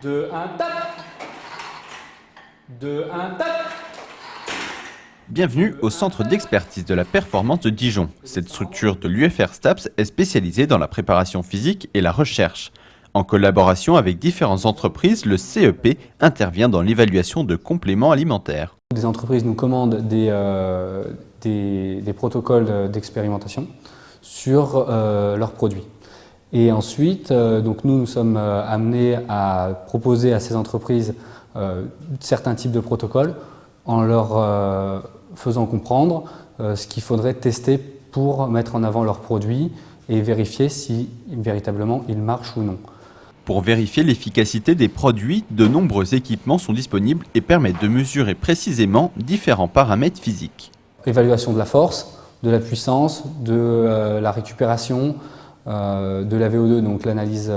2, 1, tac. 2, 1, tac. Bienvenue au Centre d'expertise de la performance de Dijon. Cette structure de l'UFR STAPS est spécialisée dans la préparation physique et la recherche. En collaboration avec différentes entreprises, le CEP intervient dans l'évaluation de compléments alimentaires. Des entreprises nous commandent des protocoles d'expérimentation sur leurs produits. Et ensuite, donc nous sommes amenés à proposer à ces entreprises certains types de protocoles en leur faisant comprendre ce qu'il faudrait tester pour mettre en avant leurs produits et vérifier si véritablement ils marchent ou non. Pour vérifier l'efficacité des produits, de nombreux équipements sont disponibles et permettent de mesurer précisément différents paramètres physiques. Évaluation de la force, de la puissance, de la récupération, de la VO2, donc l'analyse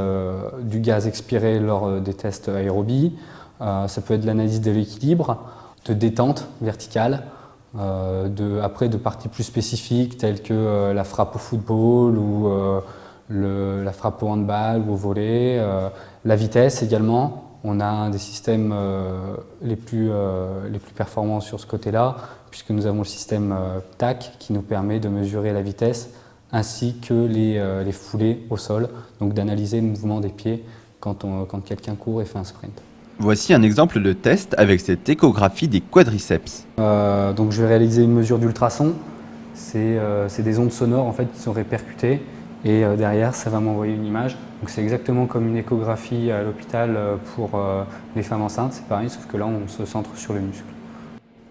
du gaz expiré lors des tests aérobie. Ça peut être l'analyse de l'équilibre, de détente verticale, après de parties plus spécifiques telles que la frappe au football ou la frappe au handball ou au volley, la vitesse également. On a un des systèmes les plus performants sur ce côté-là, puisque nous avons le système TAC qui nous permet de mesurer la vitesse ainsi que les foulées au sol, donc d'analyser le mouvement des pieds quand quelqu'un court et fait un sprint. Voici un exemple de test avec cette échographie des quadriceps. Donc je vais réaliser une mesure d'ultrasons. C'est des ondes sonores en fait, qui sont répercutées et derrière ça va m'envoyer une image. Donc c'est exactement comme une échographie à l'hôpital pour les femmes enceintes, c'est pareil, sauf que là on se centre sur le muscle.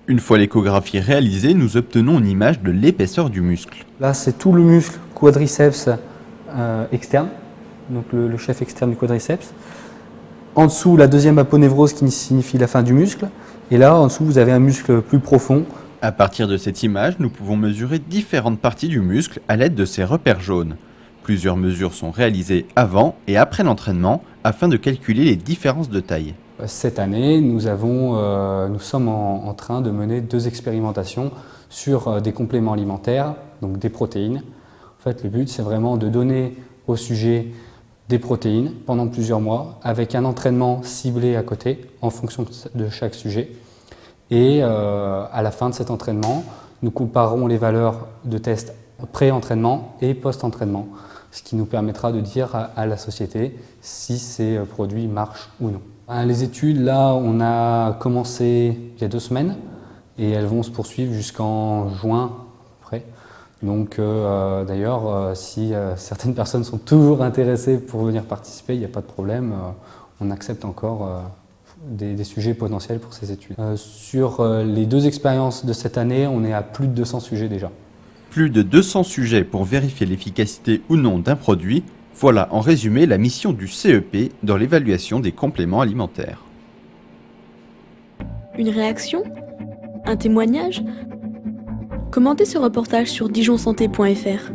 Une fois l'échographie réalisée, nous obtenons une image de l'épaisseur du muscle. Là c'est tout le muscle quadriceps externe, donc le chef externe du quadriceps. En dessous, la deuxième aponévrose qui signifie la fin du muscle. Et là, en dessous, vous avez un muscle plus profond. À partir de cette image, nous pouvons mesurer différentes parties du muscle à l'aide de ces repères jaunes. Plusieurs mesures sont réalisées avant et après l'entraînement afin de calculer les différences de taille. Cette année, nous sommes en train de mener 2 expérimentations sur des compléments alimentaires, donc des protéines. En fait, le but, c'est vraiment de donner au sujet des protéines pendant plusieurs mois avec un entraînement ciblé à côté en fonction de chaque sujet. Et à la fin de cet entraînement, nous comparerons les valeurs de test pré-entraînement et post-entraînement, ce qui nous permettra de dire à la société si ces produits marchent ou non. Les études, là, on a commencé il y a 2 semaines et elles vont se poursuivre jusqu'en juin après. Donc d'ailleurs, si certaines personnes sont toujours intéressées pour venir participer, il n'y a pas de problème, on accepte encore des sujets potentiels pour ces études. Sur les 2 expériences de cette année, on est à plus de 200 sujets déjà. Plus de 200 sujets pour vérifier l'efficacité ou non d'un produit, voilà en résumé la mission du CEP dans l'évaluation des compléments alimentaires. Une réaction? Un témoignage? Commentez ce reportage sur dijonsanté.fr.